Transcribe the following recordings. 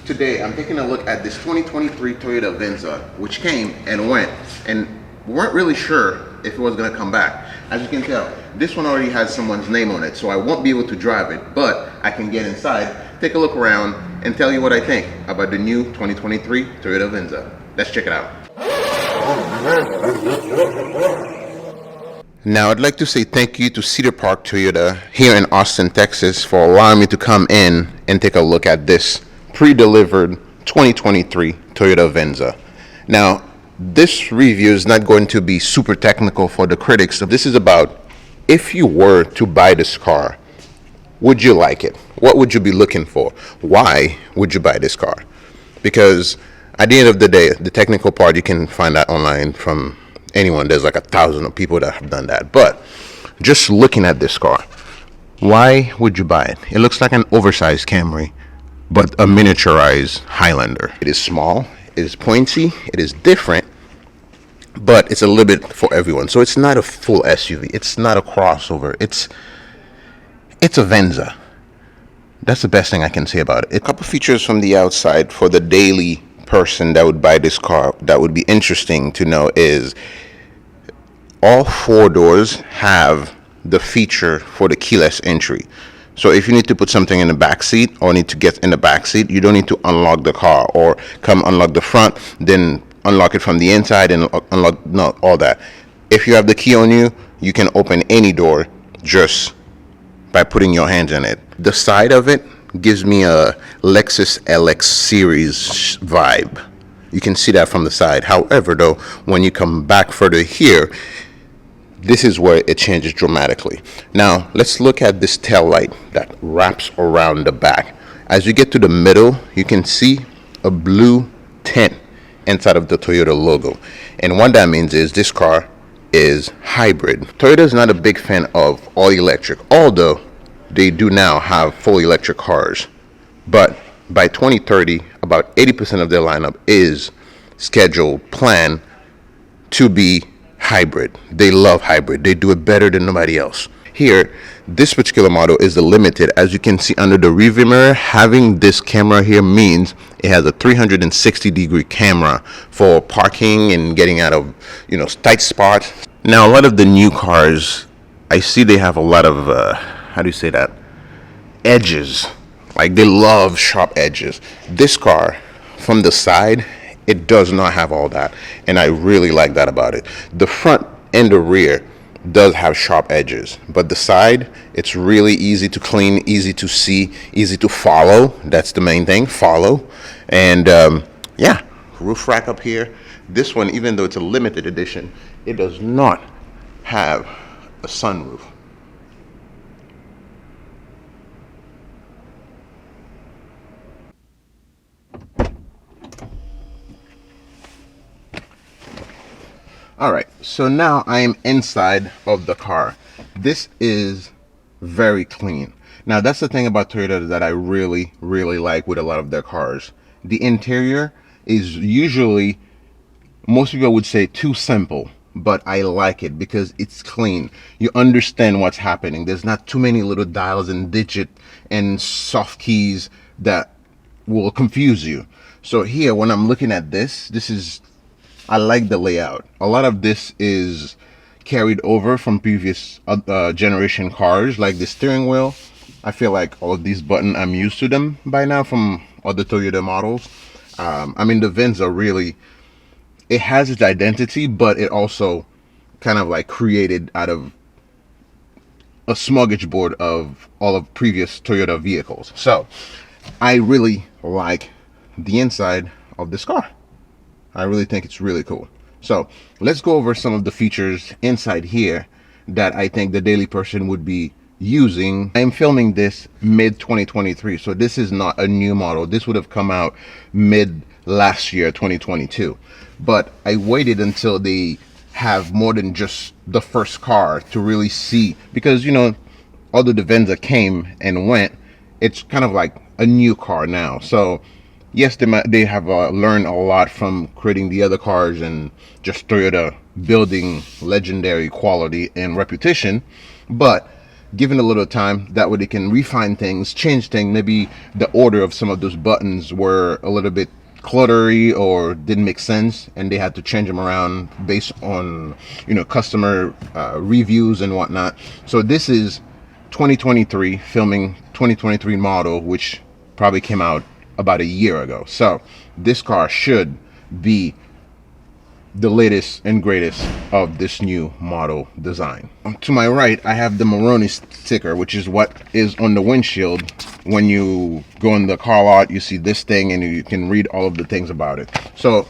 Today I'm taking a look at this 2023 Toyota Venza, which came and went, and we weren't really sure if it was going to come back. As you can tell, this one already has someone's name on it, so I won't be able to drive it, but I can get inside, take a look around, and tell you what I think about the new 2023 Toyota Venza. Let's check it out. Now, I'd like to say thank you to Cedar Park Toyota here in Austin, Texas, for allowing me to come in and take a look at this pre-delivered 2023 Toyota Venza. Now, this review is not going to be super technical for the critics. This is about if you were to buy this car, would you like it? What would you be looking for? Why would you buy this car? Because at the end of the day, the technical part, you can find that online from anyone. There's like 1,000 people that have done that. But just looking at this car, why would you buy it? It looks like an oversized Camry, but a miniaturized Highlander. It is small, it is pointy, it is different, but it's a little bit for everyone. So it's not a full SUV, it's not a crossover, it's a Venza. That's the best thing I can say about it. A couple features from the outside for the daily person that would buy this car that would be interesting to know is all four doors have the feature for the keyless entry. So if you need to put something in the back seat or need to get in the back seat, you don't need to unlock the car or come unlock the front, then unlock it from the inside and unlock, not all that. If you have the key on you, you can open any door just by putting your hands in it. The side of it gives me a Lexus LX series vibe. You can see that from the side. However, though, when you come back further here, this is where it changes dramatically. Now, let's look at this tail light that wraps around the back. As you get to the middle, you can see a blue tint inside of the Toyota logo. And what that means is this car is hybrid. Toyota is not a big fan of all electric, although they do now have full electric cars. But by 2030, about 80% of their lineup is scheduled, planned to be hybrid. They love hybrid. They do it better than nobody else. Here, this particular model is the limited. As you can see under the rearview mirror, having this camera here means it has a 360-degree camera for parking and getting out of, tight spots. Now, a lot of the new cars, I see they have a lot of, how do you say that? Edges. Like, they love sharp edges. This car, from the side, it does not have all that, and I really like that about it. The front and the rear does have sharp edges, but the side, it's really easy to clean, easy to see, easy to follow. That's the main thing, follow. And yeah, roof rack up here. This one, even though it's a limited edition, it does not have a sunroof. All right, so now I am inside of the car. This is very clean. Now, that's the thing about Toyota that I really, really like with a lot of their cars. The interior is usually, most people would say, too simple, but I like it because it's clean. You understand what's happening. There's not too many little dials and digit and soft keys that will confuse you. So here, when I'm looking at this is, I like the layout. A lot of this is carried over from previous generation cars, like the steering wheel. I feel like all of these buttons, I'm used to them by now from other Toyota models. I mean, the Venza really, it has its identity, but it also kind of like created out of a smorgasbord of all of previous Toyota vehicles. So I really like the inside of this car. I really think it's really cool. So let's go over some of the features inside here that I think the daily person would be using. I am filming this mid 2023, so this is not a new model. This would have come out mid last year, 2022. But I waited until they have more than just the first car to really see, because although the Venza came and went, it's kind of like a new car now. So yes, they have learned a lot from creating the other cars and just Toyota building legendary quality and reputation, but given a little time, that way they can refine things, change things. Maybe the order of some of those buttons were a little bit cluttery or didn't make sense, and they had to change them around based on, you know, customer reviews and whatnot. So this is 2023, filming 2023 model, which probably came out about a year ago. So this car should be the latest and greatest of this new model design. To my right, I have the Moroni sticker, which is what is on the windshield. When you go in the car lot, you see this thing and you can read all of the things about it. So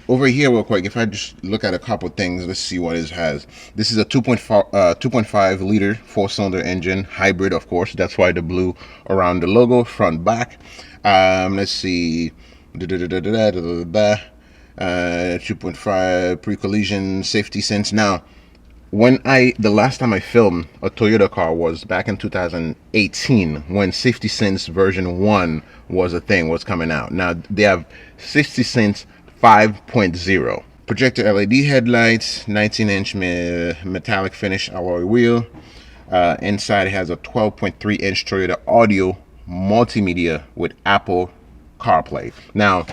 over here real quick, if I just look at a couple things, let's see what it has. This is a 2.5 liter 4-cylinder engine, hybrid, of course. That's why the blue around the logo, front, back. Let's see. 2.5 pre-collision safety sense. Now, the last time I filmed a Toyota car was back in 2018, when Safety Sense version 1 was coming out. Now they have Safety Sense 5.0. Projector LED headlights, 19-inch metallic finish alloy wheel. Inside it has a 12.3-inch Toyota audio multimedia with Apple CarPlay. Now,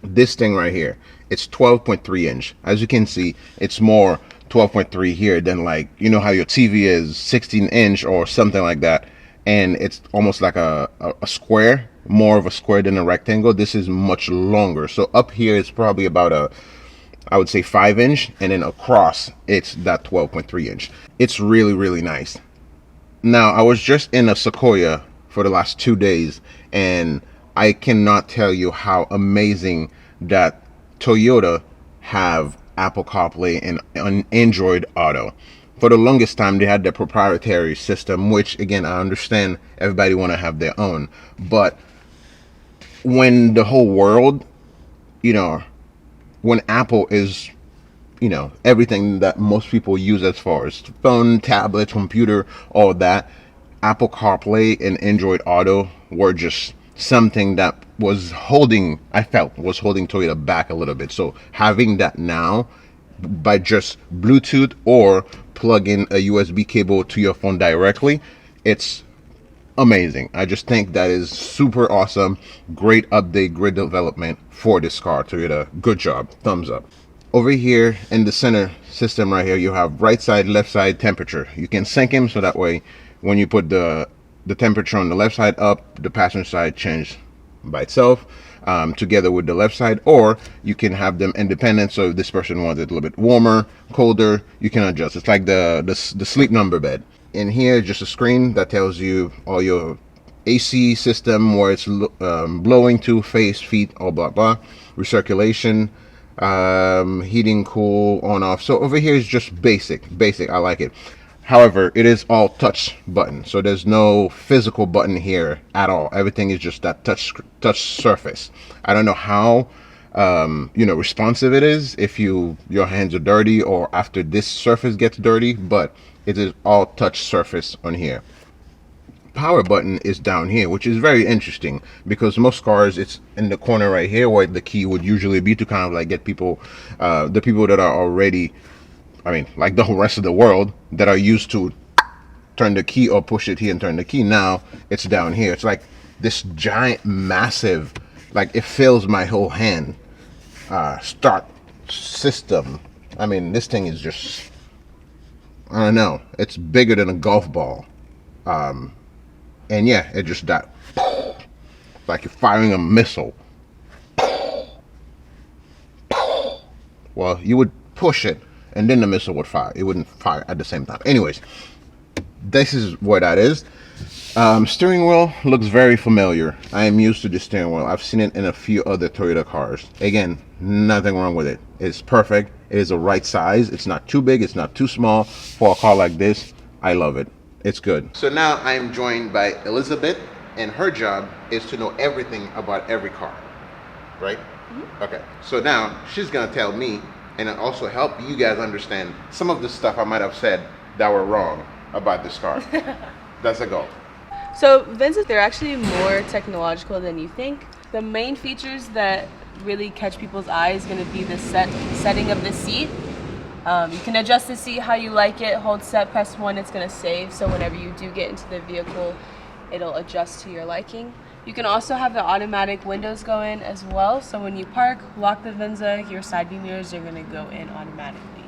this thing right here, it's 12.3 inch. As you can see, it's more 12.3 here than, like, you know how your TV is 16 inch or something like that, and it's almost like a square, more of a square than a rectangle. This is much longer. So up here it's probably about I would say 5 inch, and then across it's that 12.3 inch. It's really, really nice. Now, I was just in a Sequoia for the last 2 days, and I cannot tell you how amazing that Toyota have Apple CarPlay and Android Auto. For the longest time, they had their proprietary system, which, again, I understand everybody want to have their own. But when the whole world, you know, when Apple is, you know, everything that most people use as far as phone, tablet, computer, all that, Apple CarPlay and Android Auto were just something that I felt was holding Toyota back a little bit. So having that now, by just Bluetooth or plug in a USB cable to your phone directly, it's amazing. I just think that is super awesome. Great update, great development for this car, Toyota. Good job. Thumbs up. Over here in the center system right here, you have right side, left side temperature. You can sync them, so that way when you put the temperature on the left side up, the passenger side changes by itself, together with the left side, or you can have them independent. So if this person wants it a little bit warmer, colder, you can adjust. It's like the sleep number bed. In here, just a screen that tells you all your AC system, where it's blowing to, face, feet, all blah blah, recirculation, heating, cool, on off. So over here is just basic. I like it. However, it is all touch button, so there's no physical button here at all. Everything is just that touch surface. I don't know how you know, responsive it is if your hands are dirty or after this surface gets dirty, but it is all touch surface on here. Power button is down here, which is very interesting because most cars it's in the corner right here where the key would usually be, to kind of like get people, the people that are already, I mean, like the whole rest of the world that are used to turn the key or push it here and turn the key. Now it's down here. It's like this giant, massive, like it fills my whole hand. Start system. I mean, this thing is just, I don't know. It's bigger than a golf ball. And yeah, it just that, like you're firing a missile. Well, you would push it and then the missile would fire. It wouldn't fire at the same time. Anyways, this is what that is. Steering wheel looks very familiar. I am used to the steering wheel. I've seen it in a few other Toyota cars. Again, nothing wrong with it. It's perfect. It is the right size. It's not too big. It's not too small for a car like this. I love it. It's good. So now I am joined by Elizabeth, and her job is to know everything about every car, right? Mm-hmm. Okay. So now she's gonna tell me and also help you guys understand some of the stuff I might have said that were wrong about this car. That's a goal. So Venzas, they're actually more technological than you think. The main features that really catch people's eye is going to be the setting of the seat. You can adjust the seat how you like it. Hold set, press 1, it's going to save. So whenever you do get into the vehicle, it'll adjust to your liking. You can also have the automatic windows go in as well. So when you park, lock the Venza, your side view mirrors are going to go in automatically.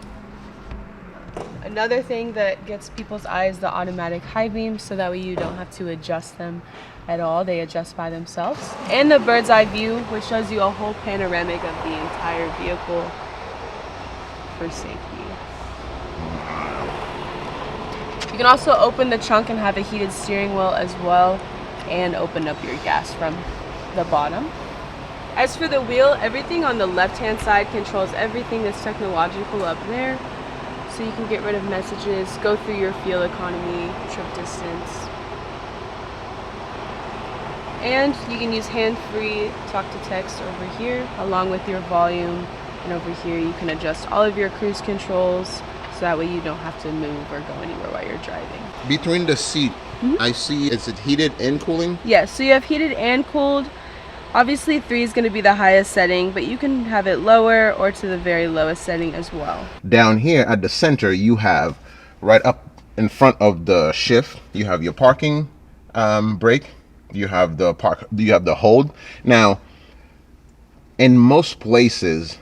Another thing that gets people's eye is the automatic high beams, so that way you don't have to adjust them at all. They adjust by themselves. And the bird's eye view, which shows you a whole panoramic of the entire vehicle for safety. You can also open the trunk and have a heated steering wheel as well, and open up your gas from the bottom. As for the wheel, everything on the left-hand side controls everything that's technological up there. So you can get rid of messages, go through your fuel economy, trip distance. And you can use hands-free talk to text over here, along with your volume. And over here you can adjust all of your cruise controls, so that way you don't have to move or go anywhere while you're driving. Between the seat, I see, is it heated and cooling? Yes, so you have heated and cooled. Obviously 3 is going to be the highest setting, but you can have it lower or to the very lowest setting as well. Down here at the center, you have right up in front of the shift, you have your parking brake, you have the hold. Now, in most places,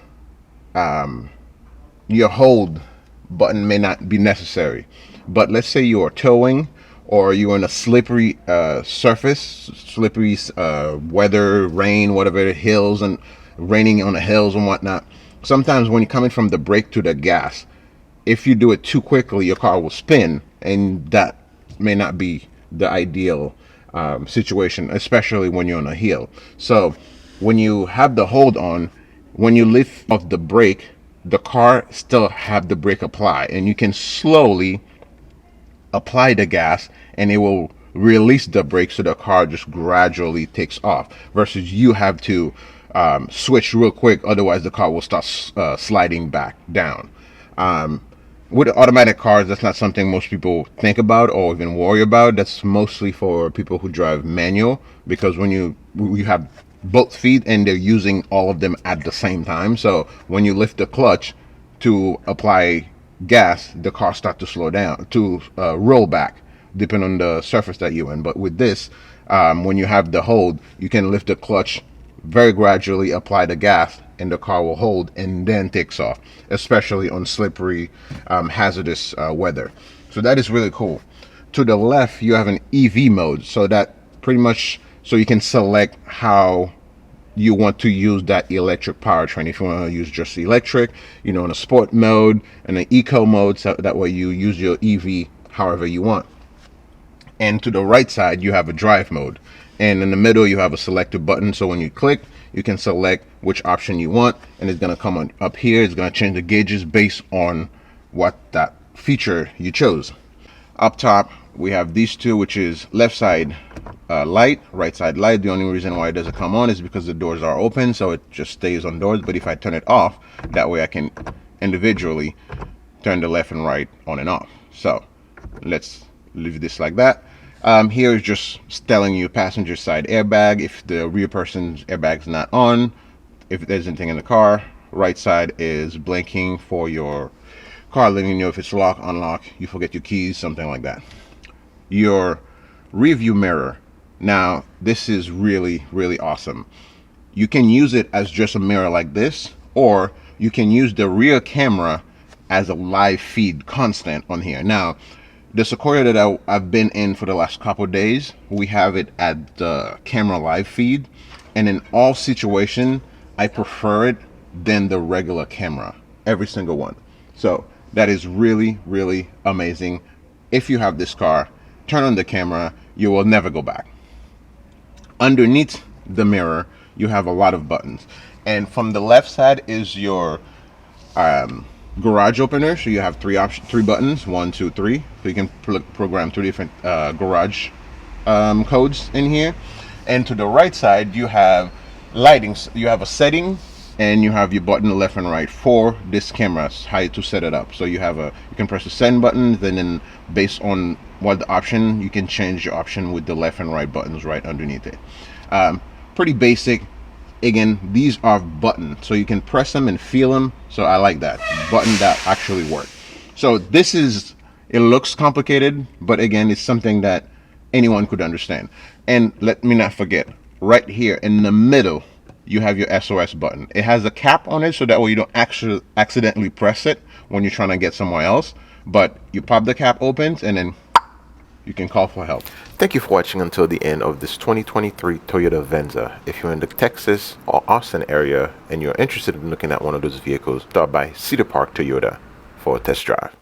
your hold button may not be necessary, but let's say you are towing or you're in a slippery surface, slippery weather, rain, whatever, hills, and raining on the hills and whatnot. Sometimes when you're coming from the brake to the gas, if you do it too quickly, your car will spin, and that may not be the ideal situation, especially when you're on a hill. So when you have the hold on, when you lift off the brake, the car still have the brake apply, and you can slowly apply the gas and it will release the brake, so the car just gradually takes off, versus you have to switch real quick, otherwise the car will start sliding back down. With automatic cars, that's not something most people think about or even worry about. That's mostly for people who drive manual, because when you have both feet and they're using all of them at the same time, so when you lift the clutch to apply gas, the car starts to slow down, to roll back, depending on the surface that you're in. But with this, when you have the hold, you can lift the clutch very gradually, apply the gas, and the car will hold and then takes off, especially on slippery, hazardous weather. So that is really cool. To the left, you have an EV mode, so that pretty much, so you can select how you want to use that electric powertrain. If you want to use just electric, in a sport mode and an eco mode, so that way you use your EV however you want. And to the right side, you have a drive mode, and in the middle you have a selected button, so when you click, you can select which option you want, and it's going to come on up here. It's going to change the gauges based on what that feature you chose. Up top, we have these two, which is left side light, right side light. The only reason why it doesn't come on is because the doors are open, so it just stays on doors. But if I turn it off, that way I can individually turn the left and right on and off. So let's leave this like that. Here is just telling you passenger side airbag, if the rear person's airbag is not on, if there's anything in the car. Right side is blinking for your car, letting you know if it's lock, unlock, you forget your keys, something like that. Your rear view mirror. Now, this is really, really awesome. You can use it as just a mirror like this, or you can use the rear camera as a live feed constant on here. Now, the Sequoia that I've been in for the last couple of days, we have it at the camera live feed, and in all situations, I prefer it than the regular camera, every single one. So that is really, really amazing. If you have this car, turn on the camera, you will never go back. Underneath the mirror, you have a lot of buttons, and from the left side is your garage opener. So you have three buttons, 1, 2, 3. So you can program 3 different garage codes in here. And to the right side, you have lighting. You have a setting, and you have your button left and right for this camera, how to set it up. So you can press the send button, then based on what the option, you can change your option with the left and right buttons right underneath it. Pretty basic. again, these are button, so you can press them and feel them. So I like that button that actually work. So this is, it looks complicated, but again, it's something that anyone could understand. And let me not forget, right here in the middle, you have your SOS button. It has a cap on it, so that way you don't actually accidentally press it when you're trying to get somewhere else. But you pop the cap opens, and then you can call for help. Thank you for watching until the end of this 2023 Toyota Venza. If you're in the Texas or Austin area and you're interested in looking at one of those vehicles, stop by Cedar Park Toyota for a test drive.